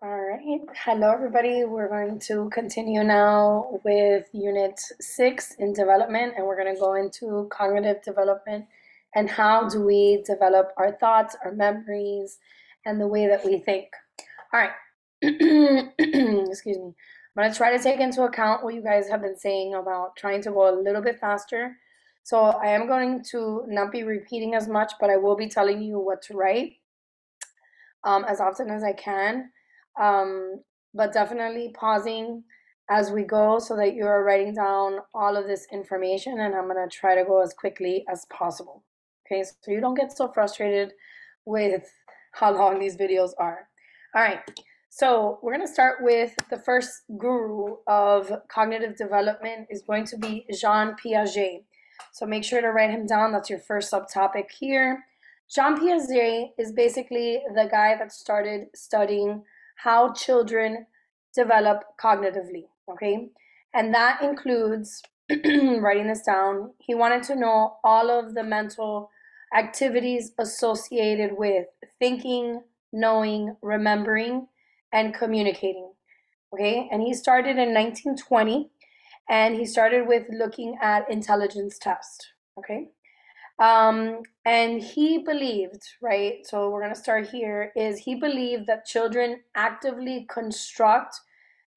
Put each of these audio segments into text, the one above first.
All right. Hello, everybody. We're going to continue now with Unit 6 in development, and we're going to go into cognitive development and how do we develop our thoughts, our memories, and the way that we think. All right. Excuse me. I'm going to try to take into account what you guys have been saying about trying to go a little bit faster. So I am going to not be repeating as much, but I will be telling you what to write as often as I can, um, but definitely pausing as we go so that you are writing down all of this information, and I'm going to try to go as quickly as possible. Okay, so you don't get so frustrated with how long these videos are. All right, so we're going to start with the first guru of cognitive development is going to be Jean Piaget. So make sure to write him down. That's your first subtopic here. Jean Piaget is basically the guy that started studying how children develop cognitively, okay? And that includes writing this down. He wanted to know all of the mental activities associated with thinking, knowing, remembering, and communicating, okay? And he started in 1920, and he started with looking at intelligence test, okay? And he believed, right? So we're going to start here is he believed that children actively construct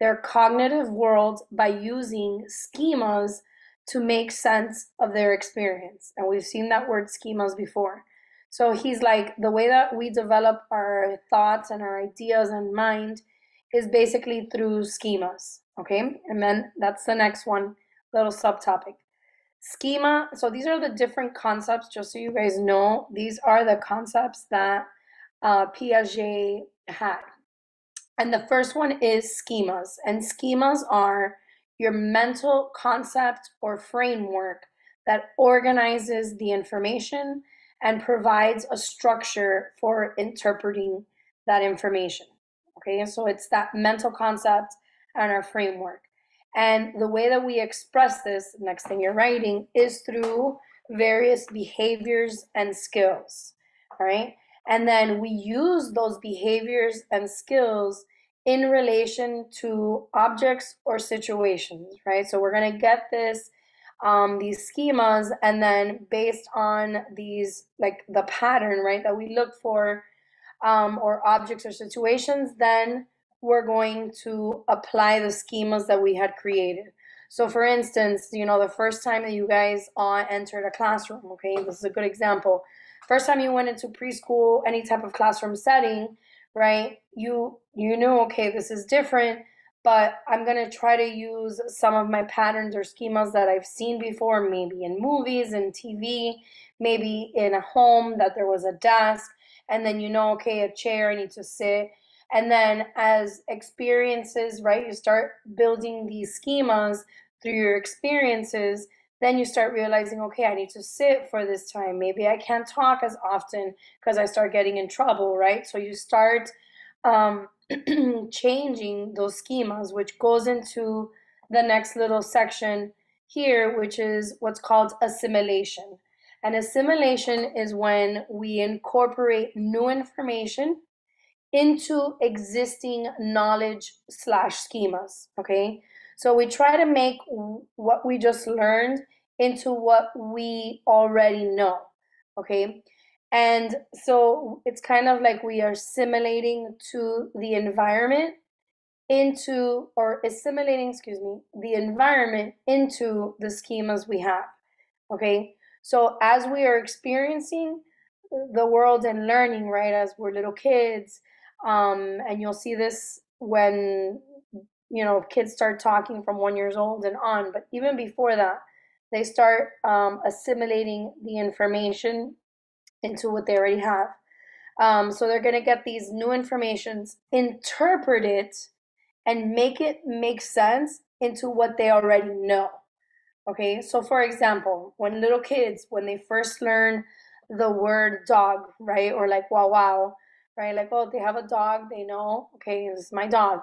their cognitive world by using schemas to make sense of their experience. And we've seen that word schemas before. So he's like, the way that we develop our thoughts and our ideas and mind is basically through schemas. Okay. And then that's the next one, little subtopic. Schema, so these are the different concepts, just so you guys know. These are the concepts that Piaget had. And the first one is schemas. And schemas are your mental concept or framework that organizes the information and provides a structure for interpreting that information. Okay, so it's that mental concept and our framework. And the way that we express this, next thing you're writing, is through various behaviors and skills. All right. And then we use those behaviors and skills in relation to objects or situations, right? So we're going to get these schemas, and then based on these, like the pattern, right, that we look for, or objects or situations, then we're going to apply the schemas that we had created. So for instance, the first time that you guys entered a classroom, okay, this is a good example. First time you went into preschool, any type of classroom setting, right? You knew, okay, this is different, but I'm going to try to use some of my patterns or schemas that I've seen before, maybe in movies and TV, maybe in a home that there was a desk, and then okay, a chair, I need to sit. And then as experiences, right, you start building these schemas through your experiences, then you start realizing, okay, I need to sit for this time. Maybe I can't talk as often because I start getting in trouble, right? So you start changing those schemas, which goes into the next little section here, which is what's called assimilation. And assimilation is when we incorporate new information into existing knowledge slash schemas, okay? So we try to make what we just learned into what we already know, okay? And so it's kind of like we are assimilating to the environment or assimilating, excuse me, the environment into the schemas we have, okay? So as we are experiencing the world and learning, right, as we're little kids, and you'll see this when kids start talking from 1 years old and on, but even before that, they start assimilating the information into what they already have. So they're going to get these new informations, interpret it, and make it make sense into what they already know. Okay, so for example, when little kids, when they first learn the word dog, right, or like wow wow, right, like, oh, they have a dog, they know, okay, this is my dog.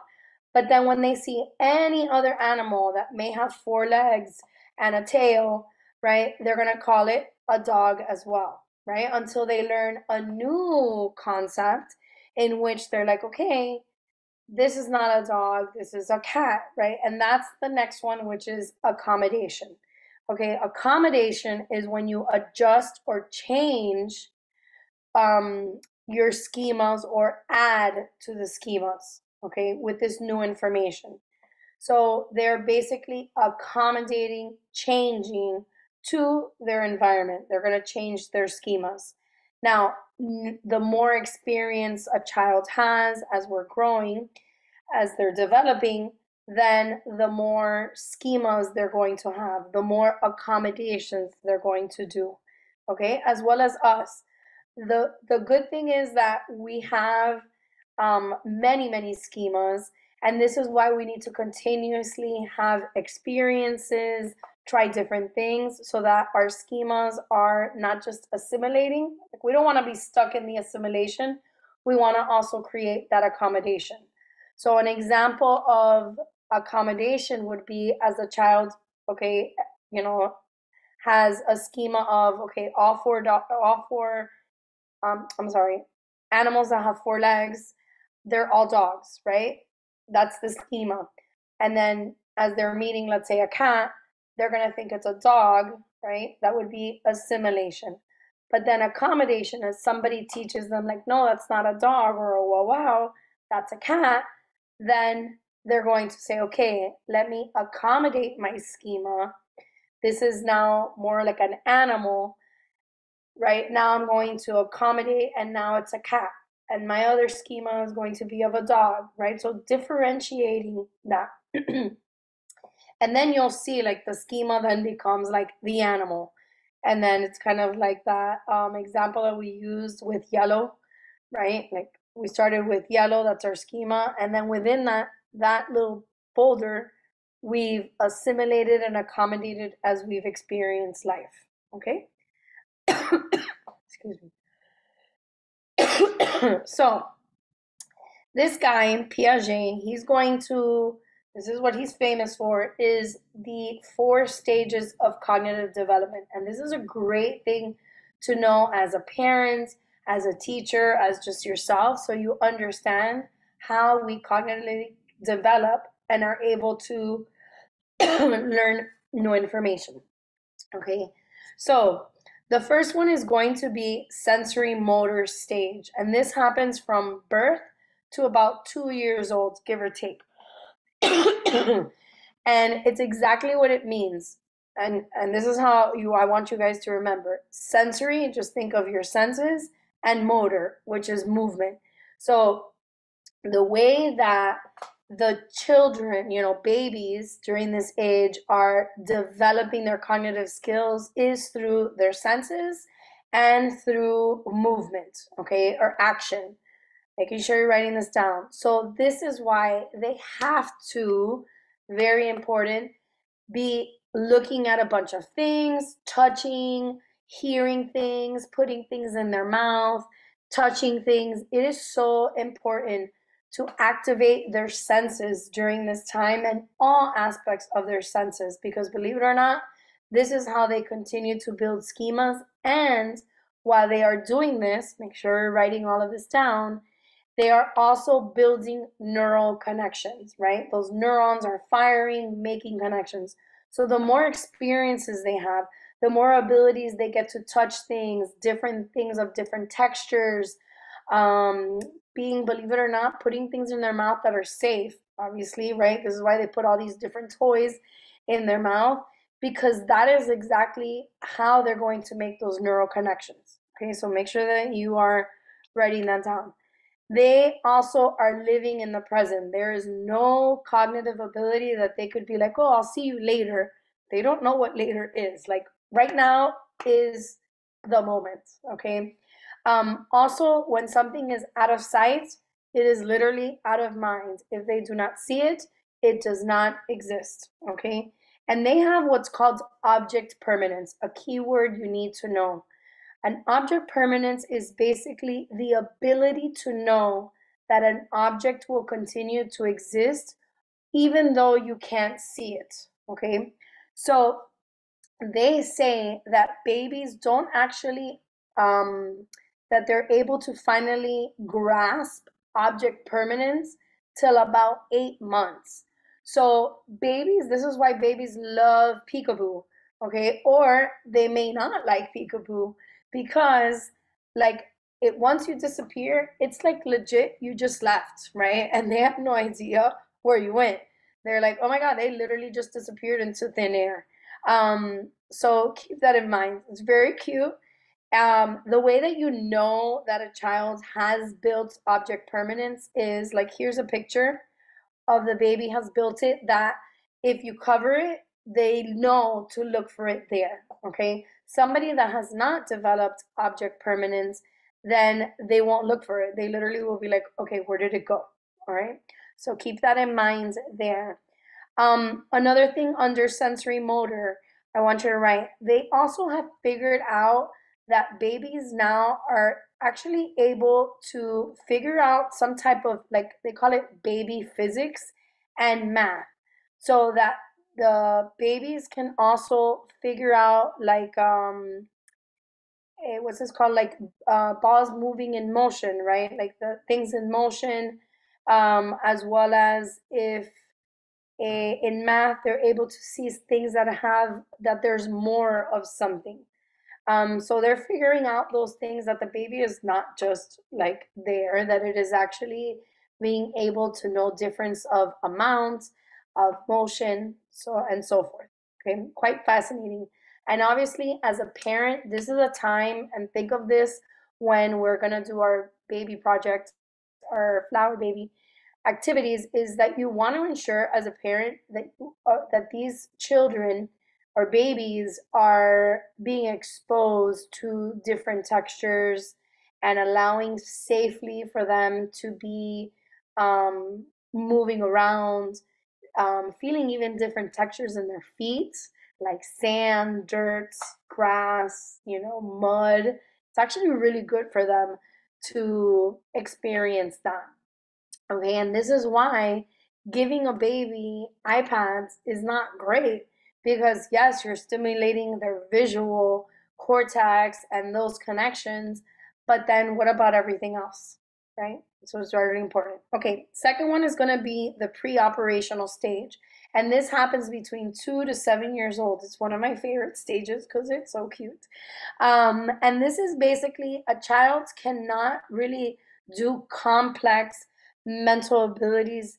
But then when they see any other animal that may have four legs and a tail, right, they're gonna call it a dog as well, right, until they learn a new concept in which they're like, okay, this is not a dog, this is a cat, right? And that's the next one, which is accommodation. Okay, accommodation is when you adjust or change your schemas or add to the schemas, okay, with this new information. So they're basically accommodating, changing to their environment. They're going to change their schemas. Now, the more experience a child has as we're growing, as they're developing, then the more schemas they're going to have, the more accommodations they're going to do, okay, as well as us. The good thing is that we have many schemas, and this is why we need to continuously have experiences, try different things, so that our schemas are not just assimilating. Like, we don't want to be stuck in the assimilation. We want to also create that accommodation. So an example of accommodation would be as a child, okay, you know, has a schema of, okay, I'm sorry, animals that have four legs, they're all dogs, right? That's the schema. And then as they're meeting, let's say, a cat, they're going to think it's a dog, right? That would be assimilation. But then accommodation is somebody teaches them, like, no, that's not a dog or a wow wow, that's a cat. Then they're going to say, okay, let me accommodate my schema. This is now more like an animal, right? Now I'm going to accommodate, and now it's a cat. And my other schema is going to be of a dog, right? So differentiating that. And then you'll see like the schema then becomes like the animal. And then it's kind of like that example that we used with yellow, right? Like we started with yellow, that's our schema. And then within that little folder, we've assimilated and accommodated as we've experienced life. Okay? Excuse me. So this guy, Piaget, this is what he's famous for, is the 4 stages of cognitive development. And this is a great thing to know as a parent, as a teacher, as just yourself, so you understand how we cognitively develop and are able to learn new information. Okay, so the first one is going to be sensory motor stage, and this happens from birth to about 2 years old, give or take. And it's exactly what it means. And this is how I want you guys to remember. Sensory, just think of your senses, and motor, which is movement. So the way that the children, babies during this age are developing their cognitive skills is through their senses and through movement, okay, or action. Making sure you're writing this down. So this is why they have to, very important, be looking at a bunch of things, touching, hearing things, putting things in their mouth, touching things. It is so important to activate their senses during this time and all aspects of their senses, because believe it or not, this is how they continue to build schemas. And while they are doing this, make sure you're writing all of this down, they are also building neural connections, right? Those neurons are firing, making connections. So the more experiences they have, the more abilities they get to touch things, different things of different textures, believe it or not, putting things in their mouth that are safe, obviously, right? This is why they put all these different toys in their mouth, because that is exactly how they're going to make those neural connections. Okay, so make sure that you are writing that down. They also are living in the present. There is no cognitive ability that they could be like, oh, I'll see you later. They don't know what later is. Like right now is the moment, okay? Also, when something is out of sight, it is literally out of mind. If they do not see it, it does not exist, okay? And they have what's called object permanence, a keyword you need to know. An object permanence is basically the ability to know that an object will continue to exist even though you can't see it, okay? So they say that babies don't actually, that they're able to finally grasp object permanence till about 8 months. So babies, this is why babies love peekaboo, okay? Or they may not like peekaboo because like it once you disappear, it's like legit you just left, right? And they have no idea where you went. They're like, oh my God, they literally just disappeared into thin air. So keep that in mind. It's very cute. The way that you know that a child has built object permanence is like here's a picture of the baby has built it that if you cover it, they know to look for it there. Okay. Somebody that has not developed object permanence, then they won't look for it. They literally will be like, okay, where did it go? All right. So keep that in mind there. Another thing under sensory motor, I want you to write, they also have figured out that babies now are actually able to figure out some type of, like, they call it baby physics and math. So that the babies can also figure out, like, what's this called? Like, balls moving in motion, right? Like the things in motion, as well as if in math they're able to see things that have that there's more of something. So they're figuring out those things that the baby is not just like there, that it is actually being able to know difference of amount, of motion, so and so forth. Okay, quite fascinating. And obviously, as a parent, this is a time, and think of this when we're gonna do our baby project, our flower baby activities, is that you want to ensure as a parent that that these children or babies are being exposed to different textures and allowing safely for them to be moving around, feeling even different textures in their feet, like sand, dirt, grass, mud. It's actually really good for them to experience that. Okay, and this is why giving a baby iPads is not great because, yes, you're stimulating their visual cortex and those connections, but then what about everything else, right? So it's very important. Okay, second one is going to be the pre-operational stage. And this happens between 2 to 7 years old. It's one of my favorite stages because it's so cute. And this is basically a child cannot really do complex mental abilities,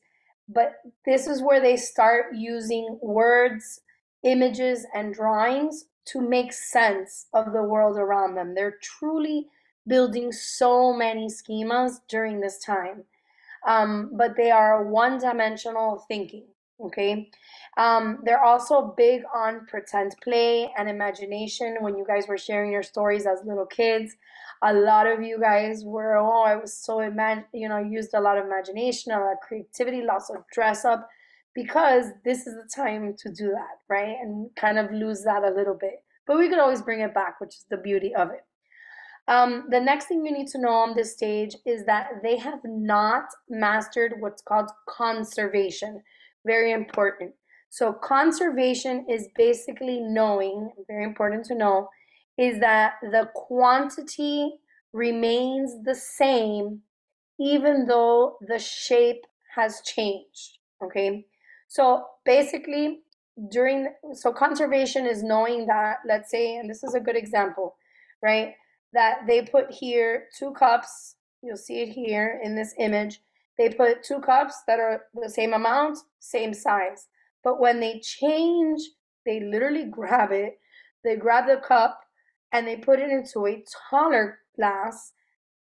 but this is where they start using words, images, and drawings to make sense of the world around them. They're truly building so many schemas during this time, but they are one-dimensional thinking. Okay, they're also big on pretend play and imagination. When you guys were sharing your stories as little kids, a lot of you guys were, oh, I was so used a lot of imagination, a lot of creativity, lots of dress up, because this is the time to do that, right? And kind of lose that a little bit, but we could always bring it back, which is the beauty of it. The next thing you need to know on this stage is that they have not mastered what's called conservation. Very important. So conservation is basically knowing, very important to know, is that the quantity remains the same even though the shape has changed. Okay. So basically, so conservation is knowing that, let's say, and this is a good example, right? That they put here 2 cups, you'll see it here in this image. They put 2 cups that are the same amount, same size. But when they change, they literally grab it, they grab the cup and they put it into a taller glass,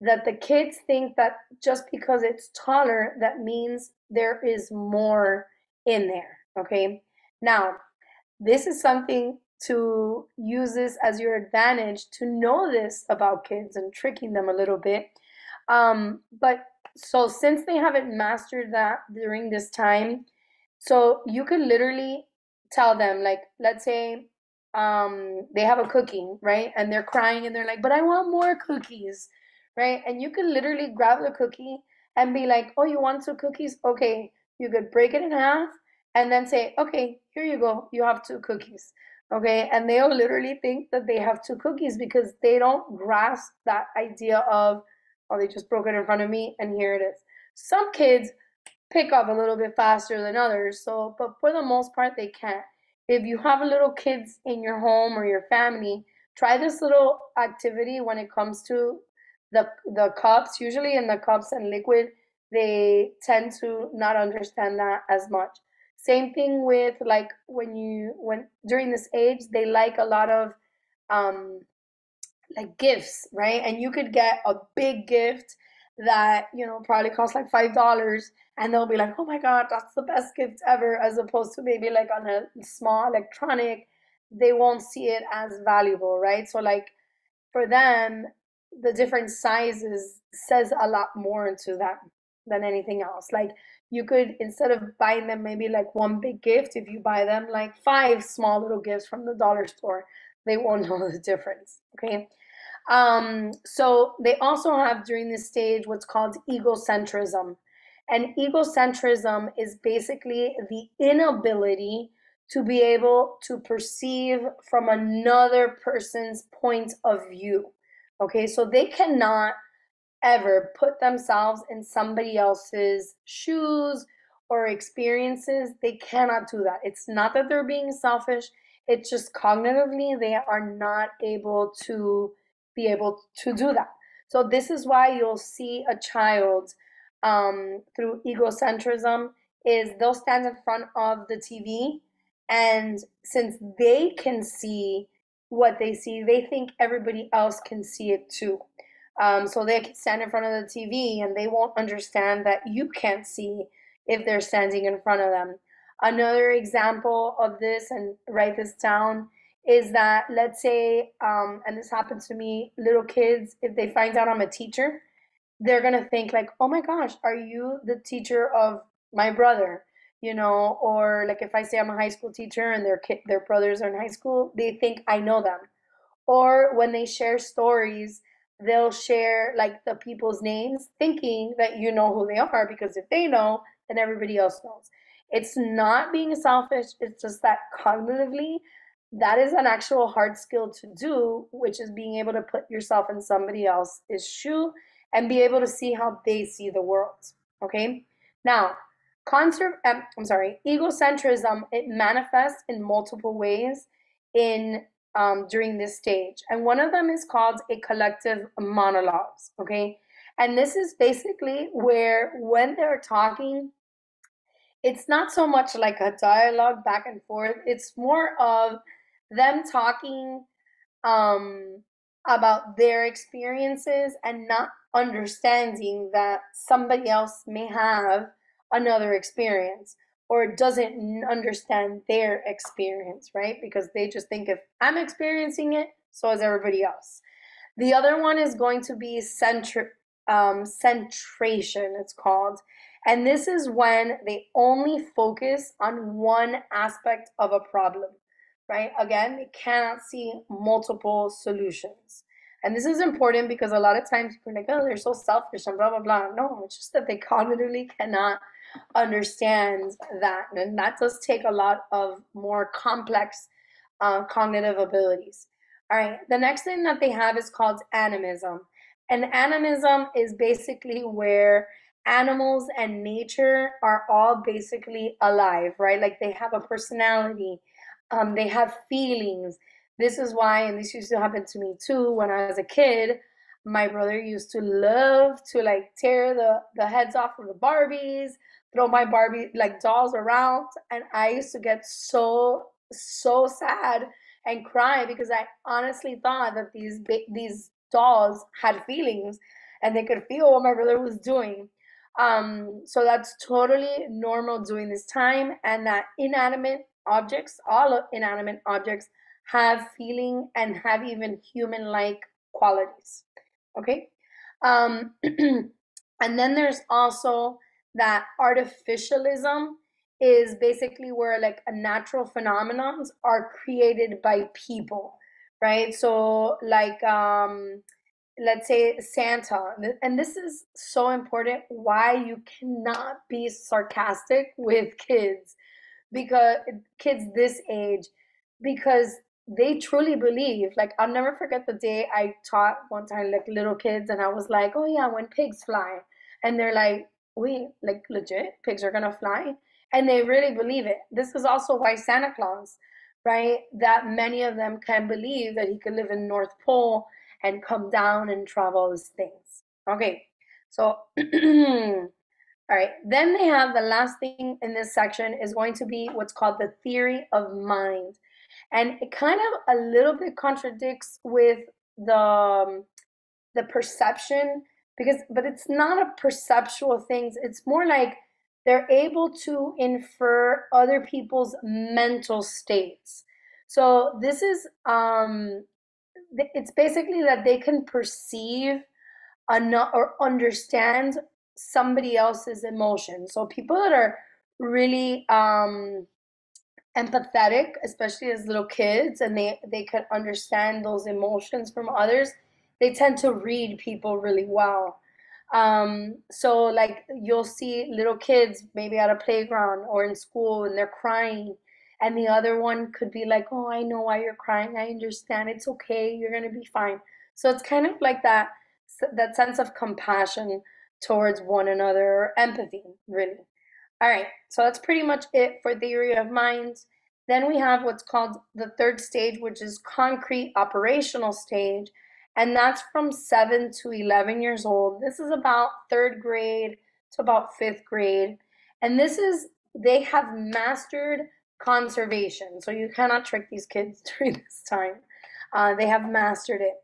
that the kids think that just because it's taller, that means there is more in there. Okay. Now, this is something to use this as your advantage to know this about kids and tricking them a little bit. But so since they haven't mastered that during this time, so you could literally tell them, like, let's say they have a cookie, right? And they're crying and they're like, but I want more cookies, right? And you could literally grab the cookie and be like, oh, you want 2 cookies? Okay. You could break it in half and then say, okay, here you go. You have 2 cookies. Okay. And they'll literally think that they have 2 cookies because they don't grasp that idea of, oh, they just broke it in front of me and here it is. Some kids pick up a little bit faster than others. So, but for the most part, they can't. If you have little kids in your home or your family, try this little activity when it comes to the cups. Usually in the cups and liquid, they tend to not understand that as much. Same thing with like when during this age, they like a lot of um like gifts, right? And you could get a big gift that, probably costs like $5 and they'll be like, "Oh my God, that's the best gift ever," as opposed to maybe like on a small electronic, they won't see it as valuable, right? So like for them, the different sizes says a lot more to them than anything else. Like you could, instead of buying them maybe like one big gift, if you buy them like five small little gifts from the dollar store, they won't know the difference. Okay. So they also have during this stage what's called egocentrism. And egocentrism is basically the inability to be able to perceive from another person's point of view. Okay, so they cannot ever put themselves in somebody else's shoes or experiences. They cannot do that. It's not that they're being selfish, it's just cognitively they are not able to be able to do that. So, this is why you'll see a child through egocentrism is they'll stand in front of the TV, and since they can see what they see, they think everybody else can see it too. So they can stand in front of the TV and they won't understand that you can't see if they're standing in front of them. Another example of this, and write this down, is that let's say, and this happens to me, little kids, if they find out I'm a teacher, they're gonna think like, "Oh my gosh, are you the teacher of my brother?" Or like if I say I'm a high school teacher and their brothers are in high school, they think I know them. Or when they share stories, they'll share like the people's names, thinking that you know who they are, because if they know, then everybody else knows. It's not being selfish, it's just that cognitively, that is an actual hard skill to do, which is being able to put yourself in somebody else's shoe and be able to see how they see the world. Okay? Now, egocentrism, it manifests in multiple ways in during this stage. And one of them is called a collective monologues, okay? And this is basically where when they're talking, it's not so much like a dialogue back and forth, it's more of them talking um, about their experiences and not understanding that somebody else may have another experience or doesn't understand their experience, right? Because they just think if I'm experiencing it, so is everybody else. The other one is going to be centration, it's called. And this is when they only focus on one aspect of a problem, right? Again, they cannot see multiple solutions. And this is important because a lot of times people are like, "Oh, they're so selfish and blah, blah, blah." No, it's just that they cognitively cannot understand that. And that does take a lot of more complex cognitive abilities. All right, the next thing that they have is called animism. And animism is basically where animals and nature are all basically alive, right? Like they have a personality, they have feelings. This is why, and this used to happen to me too when I was a kid. My brother used to love to like tear the heads off of the Barbies, throw my Barbie like dolls around, and I used to get so sad and cry because I honestly thought that these dolls had feelings and they could feel what my brother was doing. So that's totally normal during this time, and that inanimate objects, all inanimate objects, have feeling and have even human-like qualities. Okay, and then there's also that artificialism is basically where like a natural phenomenons are created by people, right? So like let's say Santa, and this is so important why you cannot be sarcastic with kids, because kids this age, because they truly believe, like I'll never forget the day I taught one time like little kids and I was like, "Oh yeah, when pigs fly," and they're like, wait, like legit, pigs are gonna fly? And they really believe it. This is also why Santa Claus, right? That many of them can believe that he could live in North Pole and come down and travel his things. Okay, so all right, then they have the last thing in this section is going to be what's called the theory of mind. And it kind of a little bit contradicts with the perception because but it's not a perceptual thing. It's more like they're able to infer other people's mental states. So this is it's basically that they can perceive or understand somebody else's emotion. So people that are really empathetic, especially as little kids, and they could understand those emotions from others, they tend to read people really well. So like you'll see little kids maybe at a playground or in school and they're crying, and the other one could be like, "Oh, I know why you're crying. I understand. It's okay. You're gonna be fine." So it's kind of like that sense of compassion towards one another or empathy, really. All right, so that's pretty much it for theory of minds. Then we have what's called the third stage, which is concrete operational stage, and that's from 7 to 11 years old. This is about third grade to about fifth grade, and this is they have mastered conservation. So you cannot trick these kids during this time. They have mastered it.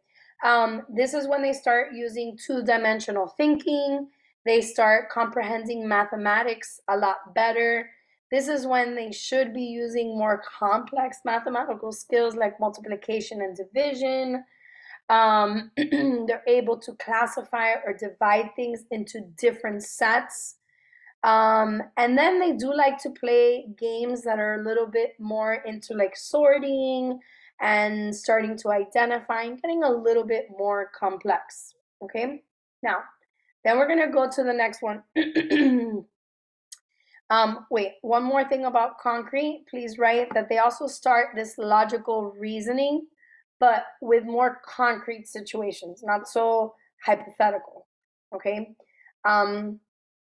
This is when they start using two-dimensional thinking. They start comprehending mathematics a lot better. This is when they should be using more complex mathematical skills like multiplication and division. They're able to classify or divide things into different sets. And then they do like to play games that are a little bit more into like sorting and starting to identify and getting a little bit more complex. Okay, now then we're gonna go to the next one. Wait, one more thing about concrete. Please write that they also start this logical reasoning, but with more concrete situations, not so hypothetical. Okay. Um,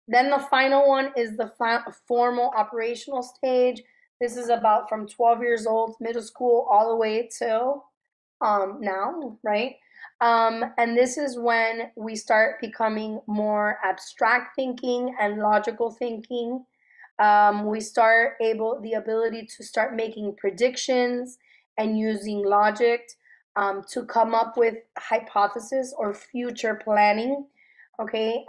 then the final one is the formal operational stage. This is about from 12 years old, middle school, all the way till now, right? And this is when we start becoming more abstract thinking and logical thinking. We start the ability to start making predictions and using logic to come up with hypothesis or future planning. Okay.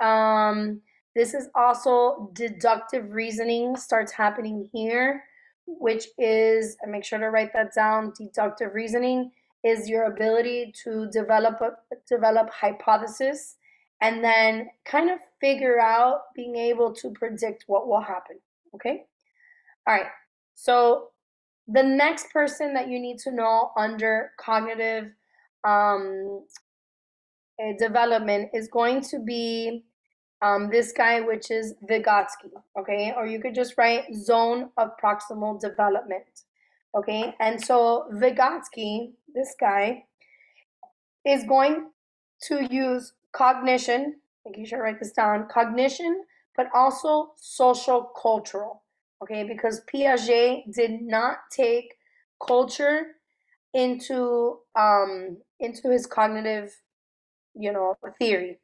This is also deductive reasoning starts happening here, which is, and make sure to write that down. Deductive reasoning is your ability to develop hypothesis and then kind of figure out being able to predict what will happen. Okay? All right. So the next person that you need to know under cognitive um, development is going to be this guy, which is Vygotsky. Okay? Or you could just write zone of proximal development. Okay? And so Vygotsky, this guy, is going to use cognition, making sure I write this down, cognition, but also social cultural, okay? Because Piaget did not take culture into his cognitive, theory.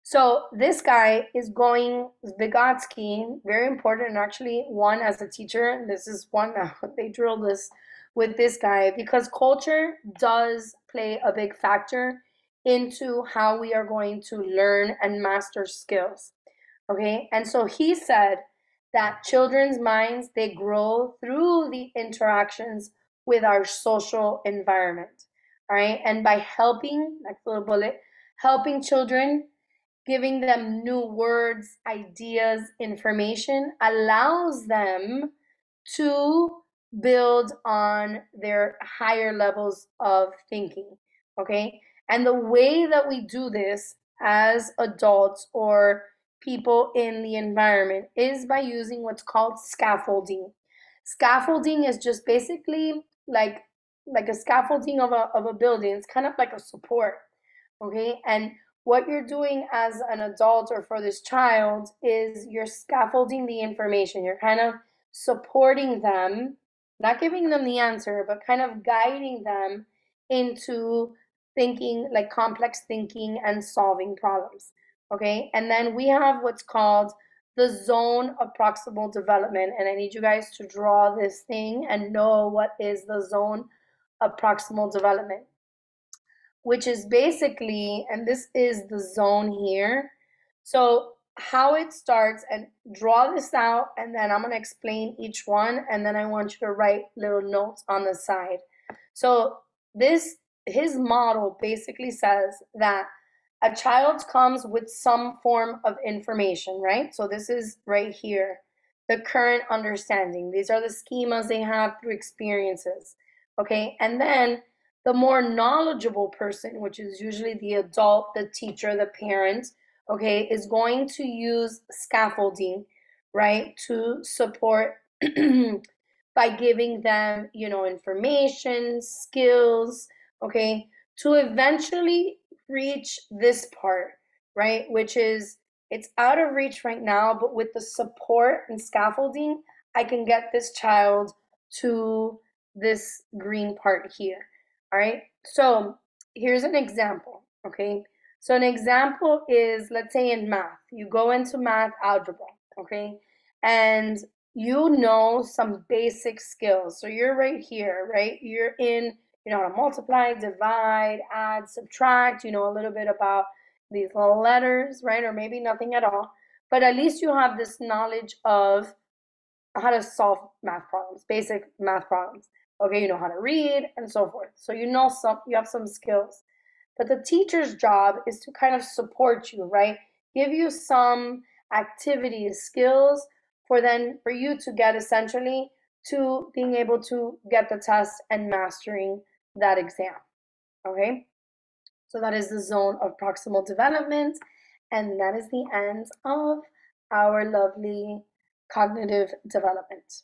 So this guy is going Vygotsky, very important, and actually one as a teacher. This is one they drilled this with this guy because culture does play a big factor into how we are going to learn and master skills. Okay, and so he said that children's minds they grow through the interactions with our social environment. All right, and by helping, next little bullet, helping children, giving them new words, ideas, information allows them to build on their higher levels of thinking. Okay. And the way that we do this as adults or people in the environment is by using what's called scaffolding. Scaffolding is just basically like a scaffolding of a building. It's kind of like a support. Okay. And what you're doing as an adult or for this child is you're scaffolding the information. You're kind of supporting them, not giving them the answer, but kind of guiding them into thinking, like complex thinking and solving problems. Okay. And then we have what's called the zone of proximal development. And I need you guys to draw this thing and know what is the zone of proximal development, which is basically, and this is the zone here. So how it starts, and draw this out, and then I'm going to explain each one, and then I want you to write little notes on the side. So his model basically says that a child comes with some form of information, right? So this is right here, the current understanding. These are the schemas they have through experiences. Okay, and then the more knowledgeable person, which is usually the adult, the teacher, the parent, okay, is going to use scaffolding, right, to support by giving them, information, skills, okay, to eventually reach this part, right, which is it's out of reach right now, but with the support and scaffolding, I can get this child to this green part here. All right, so here's an example, okay? So an example is, let's say in math, you go into math algebra, okay? And you know some basic skills. So you're right here, right? You know how to multiply, divide, add, subtract, you know a little bit about these little letters, right? Or maybe nothing at all. But at least you have this knowledge of how to solve math problems, basic math problems. Okay, you know how to read and so forth. So you have some skills. But the teacher's job is to kind of support you, right? Give you some activities, skills for you to get essentially to being able to get the test and mastering that exam. Okay? So that is the zone of proximal development, and that is the end of our lovely cognitive development.